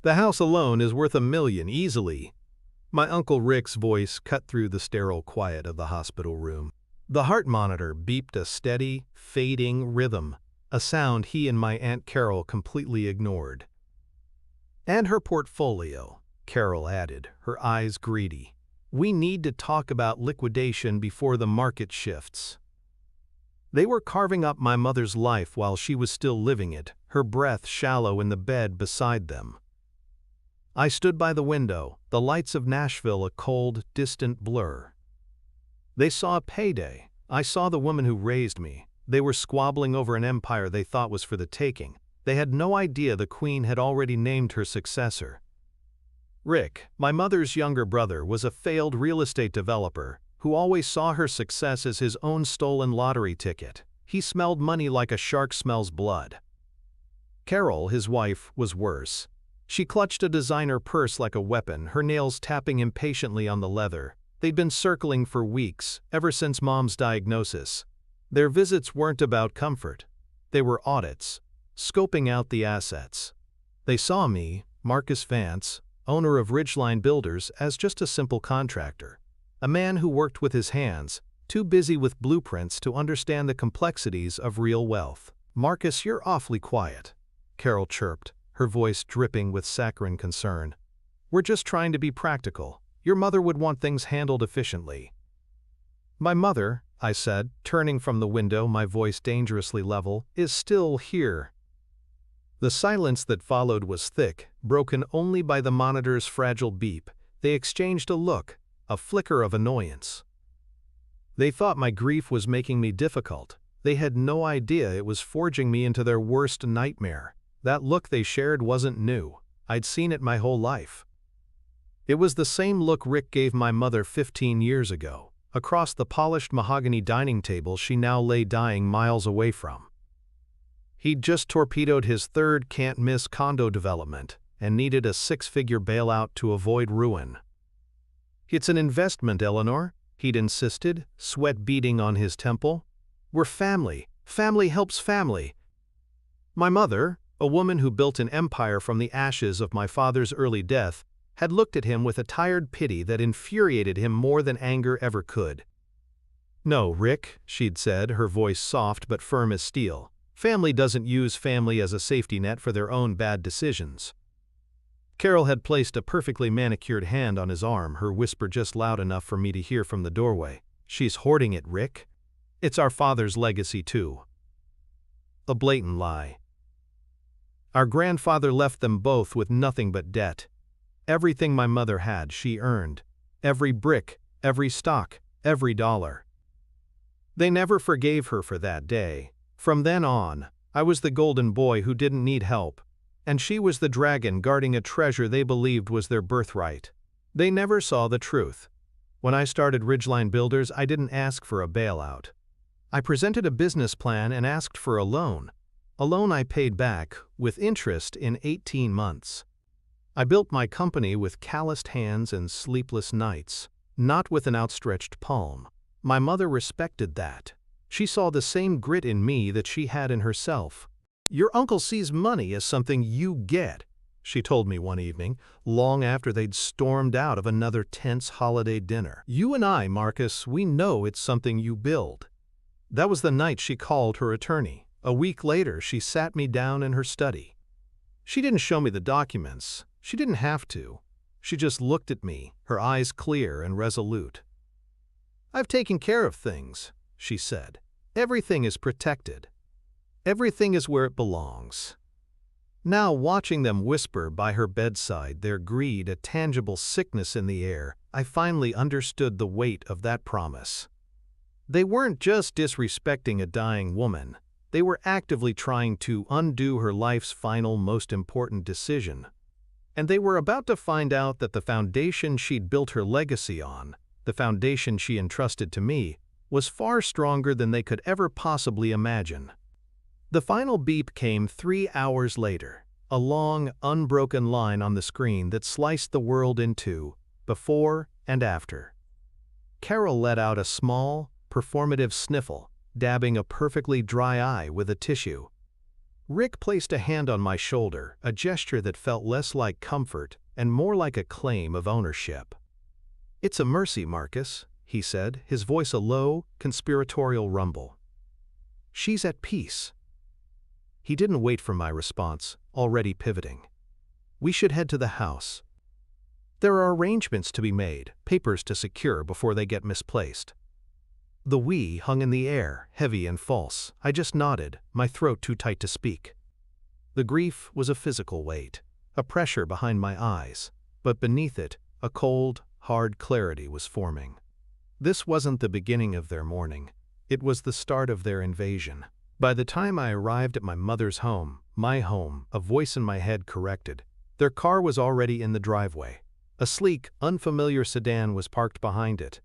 The house alone is worth $1 million easily. My Uncle Rick's voice cut through the sterile quiet of the hospital room. The heart monitor beeped a steady, fading rhythm, a sound he and my Aunt Carol completely ignored. "And her portfolio," Carol added, her eyes greedy. "We need to talk about liquidation before the market shifts." They were carving up my mother's life while she was still living it, her breath shallow in the bed beside them. I stood by the window, the lights of Nashville a cold, distant blur. They saw a payday. I saw the woman who raised me. They were squabbling over an empire they thought was for the taking. They had no idea the Queen had already named her successor. Rick, my mother's younger brother, was a failed real estate developer who always saw her success as his own stolen lottery ticket. He smelled money like a shark smells blood. Carol, his wife, was worse. She clutched a designer purse like a weapon, her nails tapping impatiently on the leather. They'd been circling for weeks, ever since Mom's diagnosis. Their visits weren't about comfort. They were audits, scoping out the assets. They saw me, Marcus Vance, owner of Ridgeline Builders, as just a simple contractor. A man who worked with his hands, too busy with blueprints to understand the complexities of real wealth. "Marcus, you're awfully quiet," Carol chirped, her voice dripping with saccharine concern. "We're just trying to be practical. Your mother would want things handled efficiently." "My mother," I said, turning from the window, my voice dangerously level, "is still here." The silence that followed was thick, broken only by the monitor's fragile beep. They exchanged a look, a flicker of annoyance. They thought my grief was making me difficult. They had no idea it was forging me into their worst nightmare. That look they shared wasn't new. I'd seen it my whole life. It was the same look Rick gave my mother 15 years ago, across the polished mahogany dining table she now lay dying miles away from. He'd just torpedoed his third can't-miss condo development and needed a 6-figure bailout to avoid ruin. "It's an investment, Eleanor," he'd insisted, sweat beading on his temple. "We're family. Family helps family." My mother, a woman who built an empire from the ashes of my father's early death, had looked at him with a tired pity that infuriated him more than anger ever could. "No, Rick," she'd said, her voice soft but firm as steel. "Family doesn't use family as a safety net for their own bad decisions." Carol had placed a perfectly manicured hand on his arm, her whisper just loud enough for me to hear from the doorway. "She's hoarding it, Rick. It's our father's legacy, too." A blatant lie. Our grandfather left them both with nothing but debt. Everything my mother had, she earned. Every brick, every stock, every dollar. They never forgave her for that day. From then on, I was the golden boy who didn't need help, and she was the dragon guarding a treasure they believed was their birthright. They never saw the truth. When I started Ridgeline Builders, I didn't ask for a bailout. I presented a business plan and asked for a loan. A loan I paid back, with interest, in 18 months. I built my company with calloused hands and sleepless nights, not with an outstretched palm. My mother respected that. She saw the same grit in me that she had in herself. "Your uncle sees money as something you get," she told me one evening, long after they'd stormed out of another tense holiday dinner. "You and I, Marcus, we know it's something you build." That was the night she called her attorney. A week later, she sat me down in her study. She didn't show me the documents. She didn't have to. She just looked at me, her eyes clear and resolute. "I've taken care of things," she said. "Everything is protected. Everything is where it belongs." Now, watching them whisper by her bedside, their greed a tangible sickness in the air, I finally understood the weight of that promise. They weren't just disrespecting a dying woman. They were actively trying to undo her life's final, most important decision. And they were about to find out that the foundation she'd built her legacy on, the foundation she entrusted to me, was far stronger than they could ever possibly imagine. The final beep came 3 hours later, a long, unbroken line on the screen that sliced the world in two, before and after. Carol let out a small, performative sniffle, dabbing a perfectly dry eye with a tissue. Rick placed a hand on my shoulder, a gesture that felt less like comfort and more like a claim of ownership. "It's a mercy, Marcus," he said, his voice a low, conspiratorial rumble. "She's at peace." He didn't wait for my response, already pivoting. "We should head to the house. There are arrangements to be made, papers to secure before they get misplaced." The "we" hung in the air, heavy and false. I just nodded, my throat too tight to speak. The grief was a physical weight, a pressure behind my eyes, but beneath it, a cold, hard clarity was forming. This wasn't the beginning of their mourning. It was the start of their invasion. By the time I arrived at my mother's home, my home, a voice in my head corrected, their car was already in the driveway. A sleek, unfamiliar sedan was parked behind it.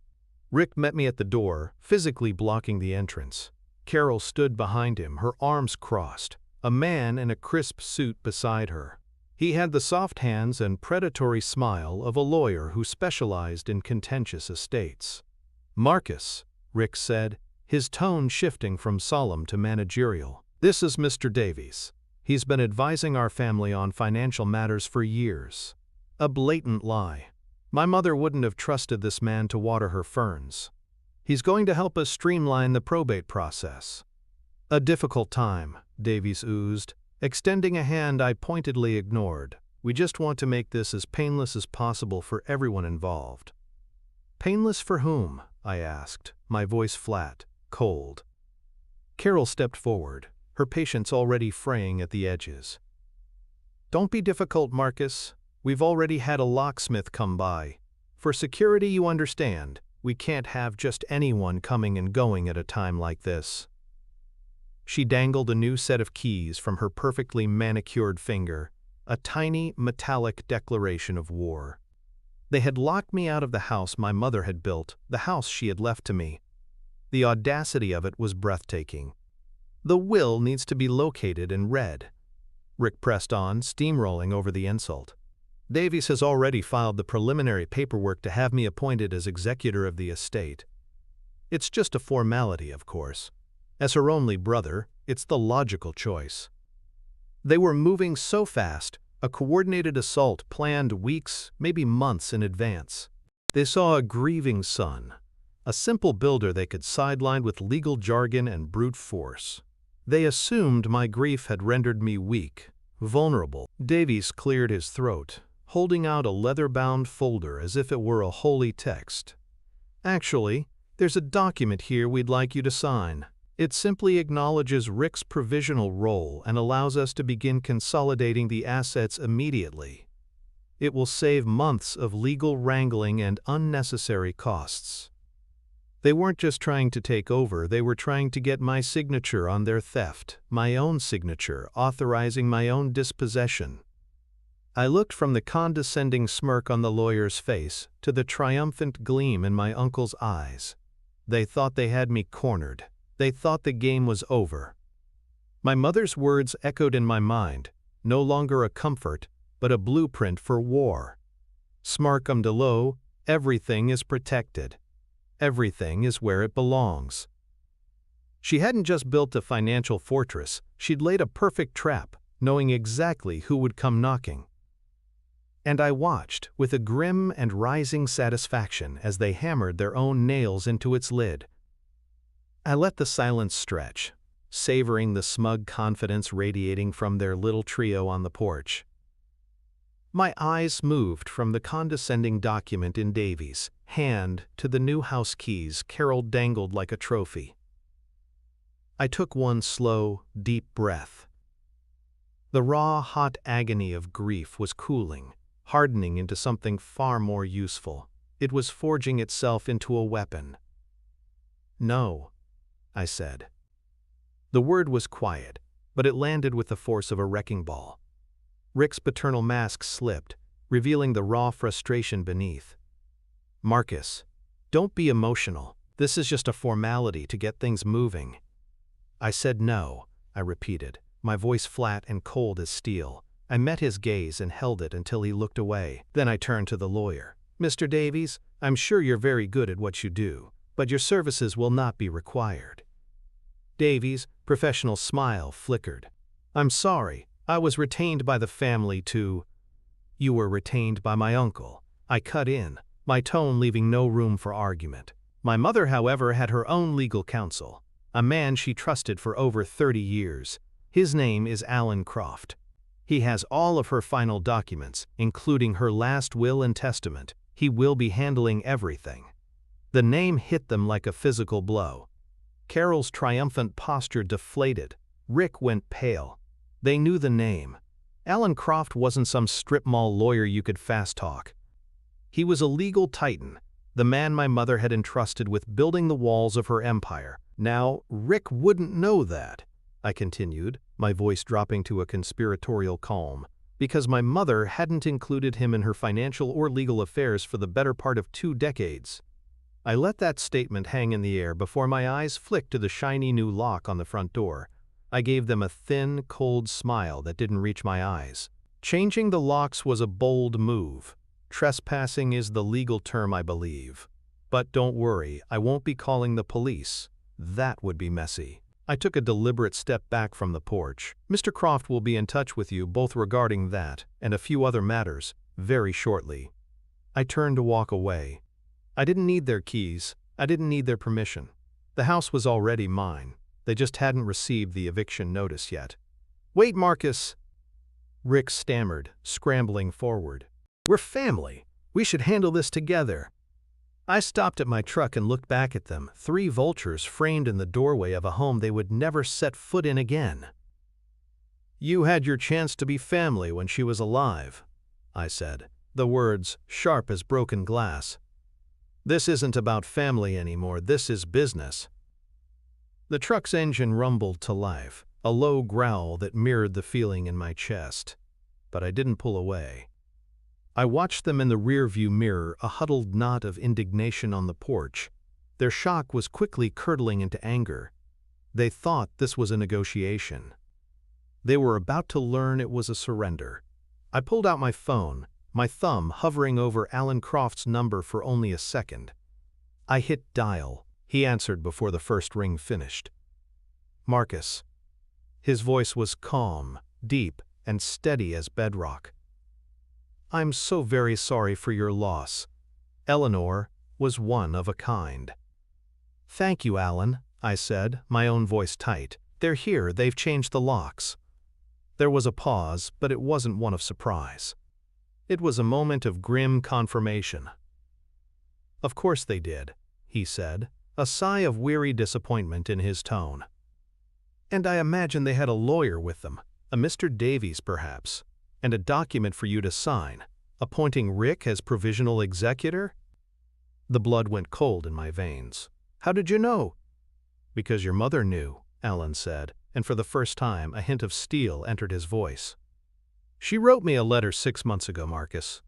Rick met me at the door, physically blocking the entrance. Carol stood behind him, her arms crossed, a man in a crisp suit beside her. He had the soft hands and predatory smile of a lawyer who specialized in contentious estates. "Marcus," Rick said, his tone shifting from solemn to managerial. "This is Mr. Davies. He's been advising our family on financial matters for years." A blatant lie. My mother wouldn't have trusted this man to water her ferns. "He's going to help us streamline the probate process." "A difficult time," Davies oozed, extending a hand I pointedly ignored. "We just want to make this as painless as possible for everyone involved." "Painless for whom?" I asked, my voice flat, cold. Carol stepped forward, her patience already fraying at the edges. "Don't be difficult, Marcus. We've already had a locksmith come by. For security, you understand, we can't have just anyone coming and going at a time like this." She dangled a new set of keys from her perfectly manicured finger, a tiny, metallic declaration of war. They had locked me out of the house my mother had built, the house she had left to me. The audacity of it was breathtaking. "The will needs to be located and read." Rick pressed on, steamrolling over the insult. "Davies has already filed the preliminary paperwork to have me appointed as executor of the estate. It's just a formality, of course. As her only brother, it's the logical choice." They were moving so fast, a coordinated assault planned weeks, maybe months in advance. They saw a grieving son, a simple builder they could sideline with legal jargon and brute force. They assumed my grief had rendered me weak, vulnerable. Davies cleared his throat, holding out a leather-bound folder as if it were a holy text. "Actually, there's a document here we'd like you to sign. It simply acknowledges Rick's provisional role and allows us to begin consolidating the assets immediately. It will save months of legal wrangling and unnecessary costs." They weren't just trying to take over, they were trying to get my signature on their theft, my own signature authorizing my own dispossession. I looked from the condescending smirk on the lawyer's face to the triumphant gleam in my uncle's eyes. They thought they had me cornered. They thought the game was over. My mother's words echoed in my mind, no longer a comfort, but a blueprint for war. "Smarcum de lo, everything is protected. Everything is where it belongs." She hadn't just built a financial fortress, she'd laid a perfect trap, knowing exactly who would come knocking. And I watched, with a grim and rising satisfaction as they hammered their own nails into its lid. I let the silence stretch, savoring the smug confidence radiating from their little trio on the porch. My eyes moved from the condescending document in Davies' hand to the new house keys Carol dangled like a trophy. I took one slow, deep breath. The raw, hot agony of grief was cooling, hardening into something far more useful. It was forging itself into a weapon. "No," I said. The word was quiet, but it landed with the force of a wrecking ball. Rick's paternal mask slipped, revealing the raw frustration beneath. "Marcus, don't be emotional. This is just a formality to get things moving." "I said no," I repeated, my voice flat and cold as steel. I met his gaze and held it until he looked away. Then I turned to the lawyer. "Mr. Davies, I'm sure you're very good at what you do, but your services will not be required." Davies' professional smile flickered. I'm sorry. I was retained by the family to— You were retained by my uncle. I cut in, my tone leaving no room for argument. My mother, however, had her own legal counsel, a man she trusted for over 30 years. His name is Alan Croft. He has all of her final documents, including her last will and testament. He will be handling everything. The name hit them like a physical blow. Carol's triumphant posture deflated. Rick went pale. They knew the name. Alan Croft wasn't some strip mall lawyer you could fast talk. He was a legal titan, the man my mother had entrusted with building the walls of her empire. Now, Rick wouldn't know that, I continued, my voice dropping to a conspiratorial calm, because my mother hadn't included him in her financial or legal affairs for the better part of 2 decades. I let that statement hang in the air before my eyes flicked to the shiny new lock on the front door. I gave them a thin, cold smile that didn't reach my eyes. Changing the locks was a bold move. Trespassing is the legal term, I believe. But don't worry, I won't be calling the police. That would be messy. I took a deliberate step back from the porch. Mr. Croft will be in touch with you both regarding that and a few other matters very shortly. I turned to walk away. I didn't need their keys. I didn't need their permission. The house was already mine. They just hadn't received the eviction notice yet. Wait, Marcus! Rick stammered, scrambling forward. We're family. We should handle this together. I stopped at my truck and looked back at them, 3 vultures framed in the doorway of a home they would never set foot in again. You had your chance to be family when she was alive, I said, the words sharp as broken glass. This isn't about family anymore, this is business. The truck's engine rumbled to life, a low growl that mirrored the feeling in my chest. But I didn't pull away. I watched them in the rearview mirror, a huddled knot of indignation on the porch. Their shock was quickly curdling into anger. They thought this was a negotiation. They were about to learn it was a surrender. I pulled out my phone, my thumb hovering over Alan Croft's number for only a second. I hit dial. He answered before the first ring finished. Marcus. His voice was calm, deep, and steady as bedrock. I'm so very sorry for your loss. Eleanor was one of a kind. Thank you, Alan, I said, my own voice tight. They're here, they've changed the locks. There was a pause, but it wasn't one of surprise. It was a moment of grim confirmation. Of course they did, he said, a sigh of weary disappointment in his tone. And I imagine they had a lawyer with them, a Mr. Davies perhaps, and a document for you to sign, appointing Rick as provisional executor? The blood went cold in my veins. How did you know? Because your mother knew, Alan said, and for the first time a hint of steel entered his voice. She wrote me a letter 6 months ago, Marcus,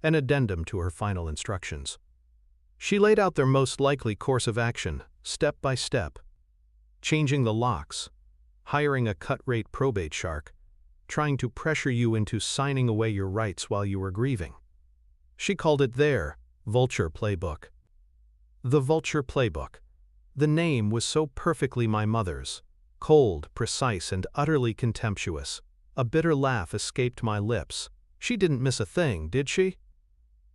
an addendum to her final instructions. She laid out their most likely course of action, step by step. Changing the locks, hiring a cut-rate probate shark, trying to pressure you into signing away your rights while you were grieving. She called it their Vulture Playbook. The Vulture Playbook. The name was so perfectly my mother's, cold, precise, and utterly contemptuous. A bitter laugh escaped my lips. She didn't miss a thing, did she?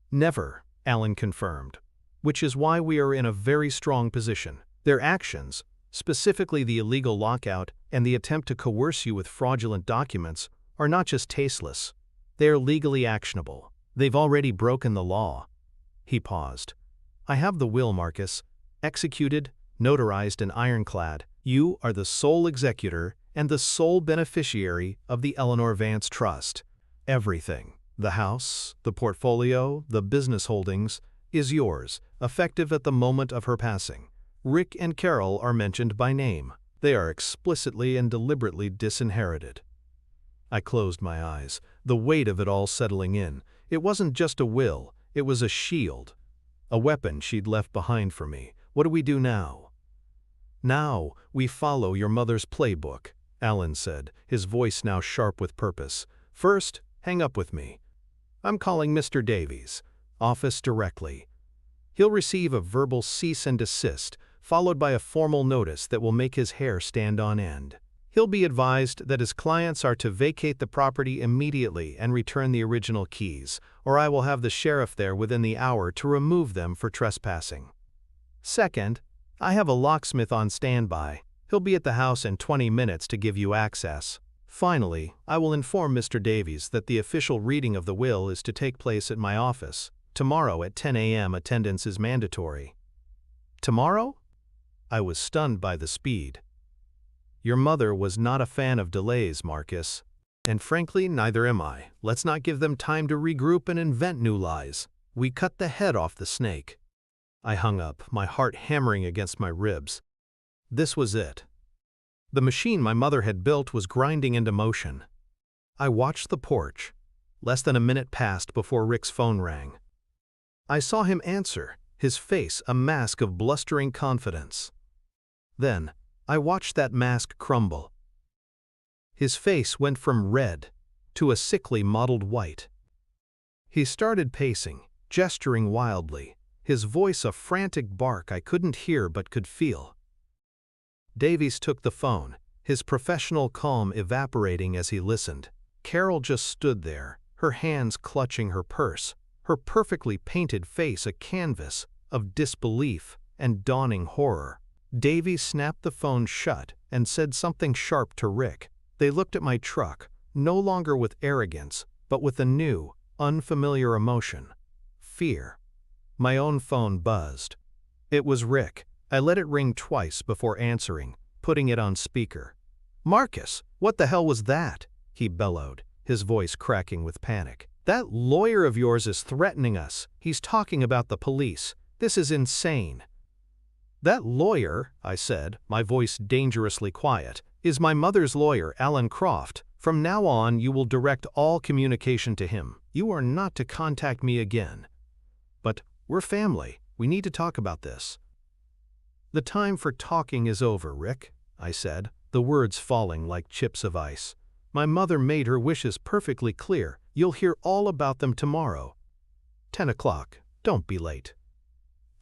Never, Alan confirmed, which is why we are in a very strong position. Their actions, specifically the illegal lockout and the attempt to coerce you with fraudulent documents, are not just tasteless. They are legally actionable. They've already broken the law. He paused. I have the will, Marcus. Executed, notarized, and ironclad. You are the sole executor and the sole beneficiary of the Eleanor Vance Trust. Everything, the house, the portfolio, the business holdings, is yours, effective at the moment of her passing. Rick and Carol are mentioned by name. They are explicitly and deliberately disinherited. I closed my eyes, the weight of it all settling in. It wasn't just a will, it was a shield. A weapon she'd left behind for me. What do we do now? Now, we follow your mother's playbook, Alan said, his voice now sharp with purpose. First, hang up with me. I'm calling Mr. Davies, office directly. He'll receive a verbal cease and desist, followed by a formal notice that will make his hair stand on end. He'll be advised that his clients are to vacate the property immediately and return the original keys, or I will have the sheriff there within the hour to remove them for trespassing. Second, I have a locksmith on standby. He'll be at the house in 20 minutes to give you access. Finally, I will inform Mr. Davies that the official reading of the will is to take place at my office. Tomorrow at 10 a.m. attendance is mandatory. Tomorrow? I was stunned by the speed. Your mother was not a fan of delays, Marcus. And frankly, neither am I. Let's not give them time to regroup and invent new lies. We cut the head off the snake. I hung up, my heart hammering against my ribs. This was it. The machine my mother had built was grinding into motion. I watched the porch. Less than a minute passed before Rick's phone rang. I saw him answer, his face a mask of blustering confidence. Then, I watched that mask crumble. His face went from red to a sickly mottled white. He started pacing, gesturing wildly, his voice a frantic bark I couldn't hear but could feel. Davies took the phone, his professional calm evaporating as he listened. Carol just stood there, her hands clutching her purse, her perfectly painted face a canvas of disbelief and dawning horror. Davies snapped the phone shut and said something sharp to Rick. They looked at my truck, no longer with arrogance, but with a new, unfamiliar emotion. Fear. My own phone buzzed. It was Rick. I let it ring twice before answering, putting it on speaker. "Marcus, what the hell was that?" he bellowed, his voice cracking with panic. "That lawyer of yours is threatening us. He's talking about the police. This is insane." "That lawyer," I said, my voice dangerously quiet, "is my mother's lawyer, Alan Croft. From now on, you will direct all communication to him. You are not to contact me again. But we're family. We need to talk about this." "The time for talking is over, Rick," I said, the words falling like chips of ice. "My mother made her wishes perfectly clear. You'll hear all about them tomorrow. 10 o'clock. Don't be late."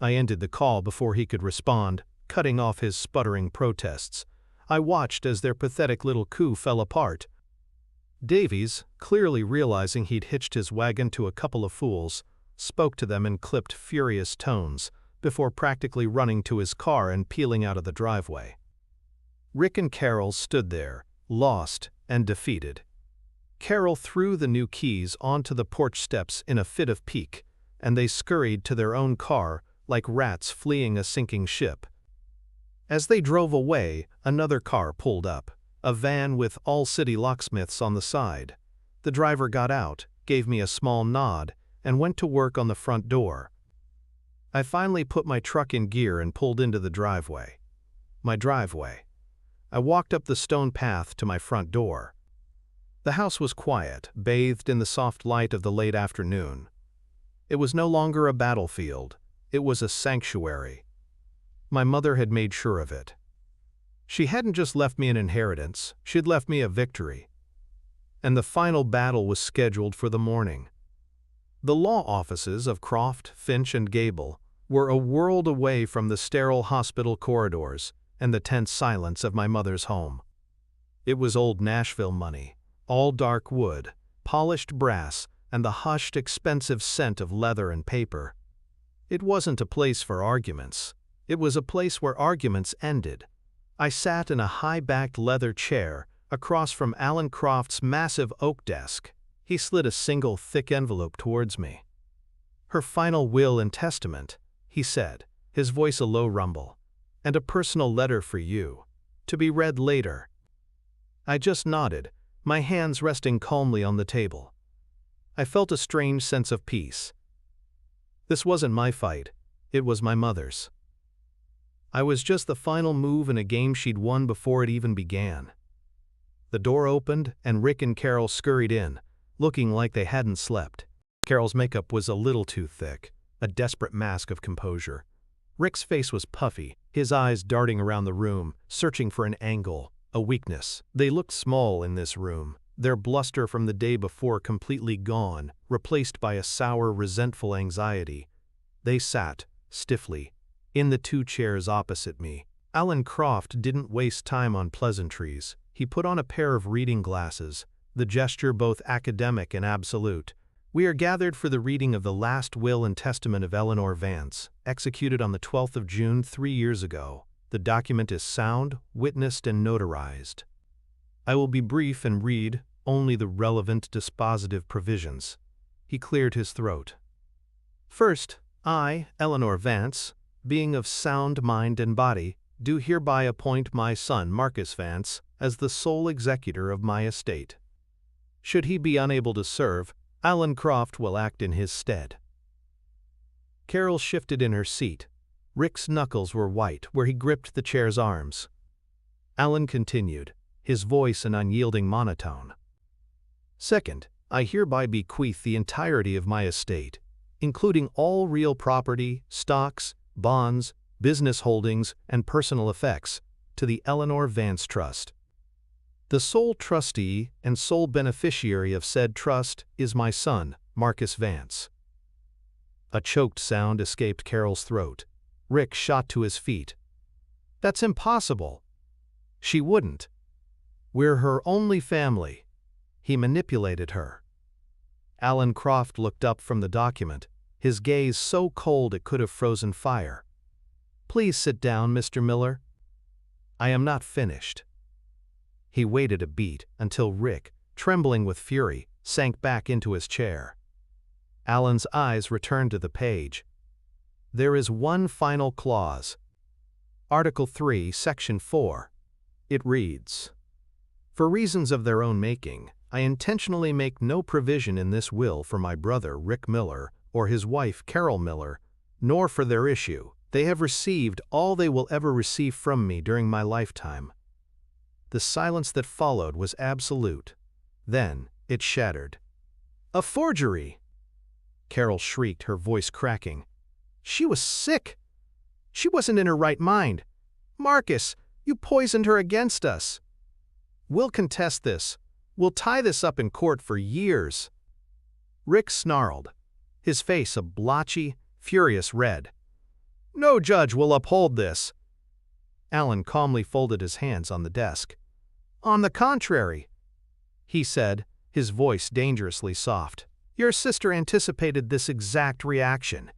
I ended the call before he could respond, cutting off his sputtering protests. I watched as their pathetic little coup fell apart. Davies, clearly realizing he'd hitched his wagon to a couple of fools, spoke to them in clipped, furious tones, before practically running to his car and peeling out of the driveway. Rick and Carol stood there, lost and defeated. Carol threw the new keys onto the porch steps in a fit of pique, and they scurried to their own car like rats fleeing a sinking ship. As they drove away, another car pulled up, a van with All City locksmiths on the side. The driver got out, gave me a small nod, and went to work on the front door. I finally put my truck in gear and pulled into the driveway. My driveway. I walked up the stone path to my front door. The house was quiet, bathed in the soft light of the late afternoon. It was no longer a battlefield. It was a sanctuary. My mother had made sure of it. She hadn't just left me an inheritance, she'd left me a victory. And the final battle was scheduled for the morning. The law offices of Croft, Finch, and Gable were a world away from the sterile hospital corridors and the tense silence of my mother's home. It was old Nashville money, all dark wood, polished brass, and the hushed, expensive scent of leather and paper. It wasn't a place for arguments. It was a place where arguments ended. I sat in a high-backed leather chair across from Alan Croft's massive oak desk. He slid a single thick envelope towards me. "Her final will and testament," he said, his voice a low rumble, "and a personal letter for you, to be read later." I just nodded, my hands resting calmly on the table. I felt a strange sense of peace. This wasn't my fight, it was my mother's. I was just the final move in a game she'd won before it even began. The door opened and Rick and Carol scurried in, looking like they hadn't slept. Carol's makeup was a little too thick, a desperate mask of composure. Rick's face was puffy, his eyes darting around the room, searching for an angle, a weakness. They looked small in this room, their bluster from the day before completely gone, replaced by a sour, resentful anxiety. They sat, stiffly, in the two chairs opposite me. Alan Croft didn't waste time on pleasantries. He put on a pair of reading glasses, the gesture both academic and absolute. "We are gathered for the reading of the last will and testament of Eleanor Vance, executed on the 12th of June 3 years ago. The document is sound, witnessed, and notarized. I will be brief and read only the relevant dispositive provisions." He cleared his throat. "First, I, Eleanor Vance, being of sound mind and body, do hereby appoint my son Marcus Vance as the sole executor of my estate. Should he be unable to serve, Alan Croft will act in his stead." Carol shifted in her seat. Rick's knuckles were white where he gripped the chair's arms. Alan continued, his voice an unyielding monotone. "Second, I hereby bequeath the entirety of my estate, including all real property, stocks, bonds, business holdings, and personal effects, to the Eleanor Vance Trust. The sole trustee and sole beneficiary of said trust is my son, Marcus Vance." A choked sound escaped Carol's throat. Rick shot to his feet. "That's impossible. She wouldn't. We're her only family." He manipulated her. Alan Croft looked up from the document, his gaze so cold it could have frozen fire. "Please sit down, Mr. Miller. I am not finished." He waited a beat until Rick, trembling with fury, sank back into his chair. Alan's eyes returned to the page. "There is one final clause. Article 3, Section 4. It reads, 'For reasons of their own making, I intentionally make no provision in this will for my brother Rick Miller or his wife Carol Miller, nor for their issue. They have received all they will ever receive from me during my lifetime.'" The silence that followed was absolute. Then it shattered. "A forgery!" Carol shrieked, her voice cracking. "She was sick. She wasn't in her right mind. Marcus, you poisoned her against us. We'll contest this. We'll tie this up in court for years." Rick snarled, his face a blotchy, furious red. "No judge will uphold this." Alan calmly folded his hands on the desk. "On the contrary," he said, his voice dangerously soft. "Your sister anticipated this exact reaction.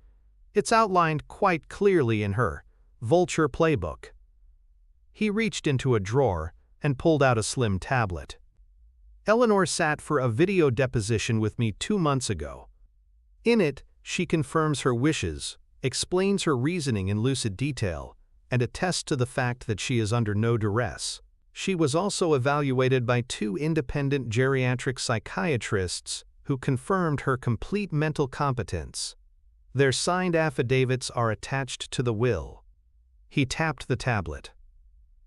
It's outlined quite clearly in her Vulture playbook." He reached into a drawer and pulled out a slim tablet. "Eleanor sat for a video deposition with me 2 months ago. In it, she confirms her wishes, explains her reasoning in lucid detail, and attests to the fact that she is under no duress. She was also evaluated by 2 independent geriatric psychiatrists who confirmed her complete mental competence. Their signed affidavits are attached to the will." He tapped the tablet.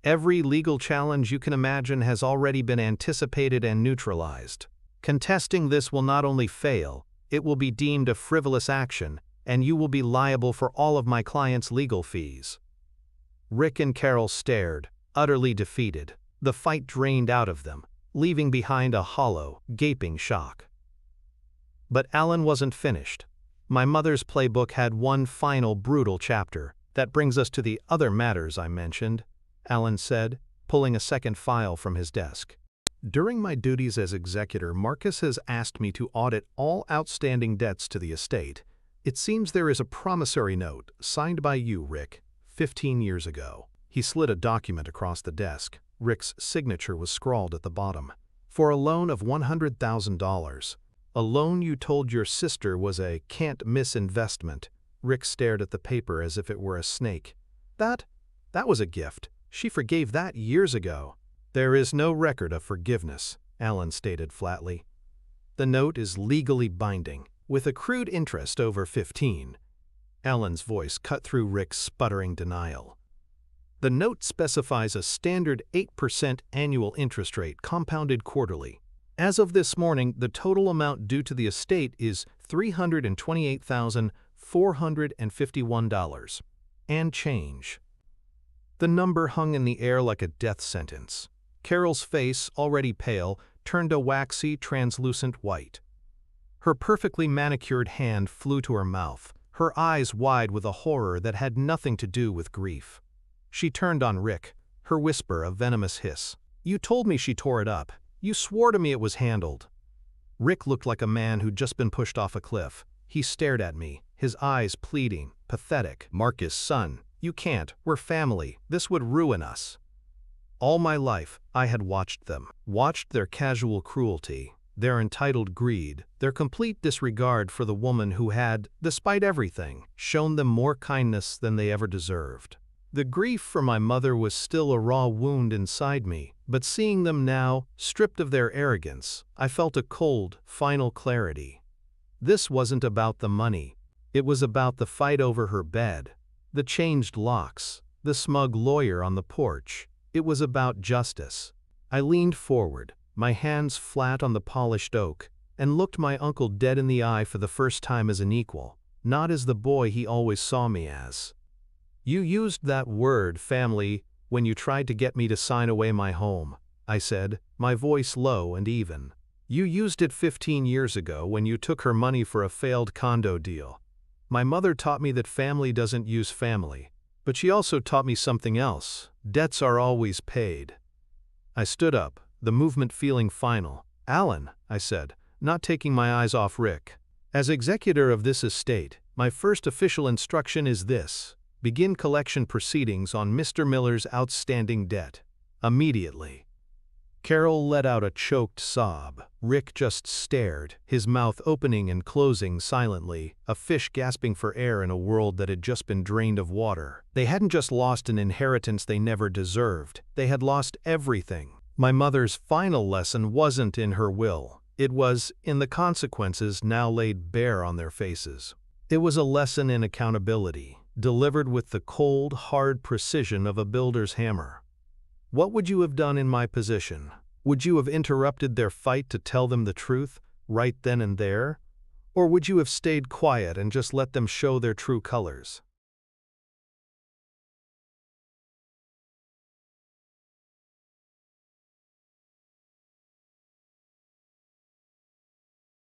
"Every legal challenge you can imagine has already been anticipated and neutralized. Contesting this will not only fail, it will be deemed a frivolous action, and you will be liable for all of my client's legal fees." Rick and Carol stared, utterly defeated. The fight drained out of them, leaving behind a hollow, gaping shock. But Alan wasn't finished. "My mother's playbook had one final brutal chapter. That brings us to the other matters I mentioned," Alan said, pulling a second file from his desk. "During my duties as executor, Marcus has asked me to audit all outstanding debts to the estate. It seems there is a promissory note, signed by you, Rick, 15 years ago." He slid a document across the desk. Rick's signature was scrawled at the bottom. "For a loan of $100,000. A loan you told your sister was a can't-miss investment." Rick stared at the paper as if it were a snake. That was a gift. She forgave that years ago." "There is no record of forgiveness," Alan stated flatly. "The note is legally binding, with accrued interest over 15. Alan's voice cut through Rick's sputtering denial. "The note specifies a standard 8% annual interest rate compounded quarterly. As of this morning, the total amount due to the estate is $328,451 and change." The number hung in the air like a death sentence. Carol's face, already pale, turned a waxy, translucent white. Her perfectly manicured hand flew to her mouth, her eyes wide with a horror that had nothing to do with grief. She turned on Rick, her whisper a venomous hiss. You told me she tore it up. You swore to me it was handled." Rick looked like a man who'd just been pushed off a cliff. He stared at me, his eyes pleading, pathetic. "Marcus, son, you can't. We're family. This would ruin us." All my life, I had watched them, watched their casual cruelty, their entitled greed, their complete disregard for the woman who had, despite everything, shown them more kindness than they ever deserved. The grief for my mother was still a raw wound inside me, but seeing them now, stripped of their arrogance, I felt a cold, final clarity. This wasn't about the money. It was about the fight over her bed, the changed locks, the smug lawyer on the porch. It was about justice. I leaned forward, my hands flat on the polished oak, and looked my uncle dead in the eye for the first time as an equal, not as the boy he always saw me as. "You used that word, family, when you tried to get me to sign away my home," I said, my voice low and even. "You used it 15 years ago when you took her money for a failed condo deal. My mother taught me that family doesn't use family. But she also taught me something else. Debts are always paid." I stood up, the movement feeling final. "Alan," I said, not taking my eyes off Rick. "As executor of this estate, my first official instruction is this: begin collection proceedings on Mr. Miller's outstanding debt. Immediately." Carol let out a choked sob. Rick just stared, his mouth opening and closing silently, a fish gasping for air in a world that had just been drained of water. They hadn't just lost an inheritance they never deserved, they had lost everything. My mother's final lesson wasn't in her will. It was in the consequences now laid bare on their faces. It was a lesson in accountability, delivered with the cold, hard precision of a builder's hammer. What would you have done in my position? Would you have interrupted their fight to tell them the truth, right then and there? Or would you have stayed quiet and just let them show their true colors?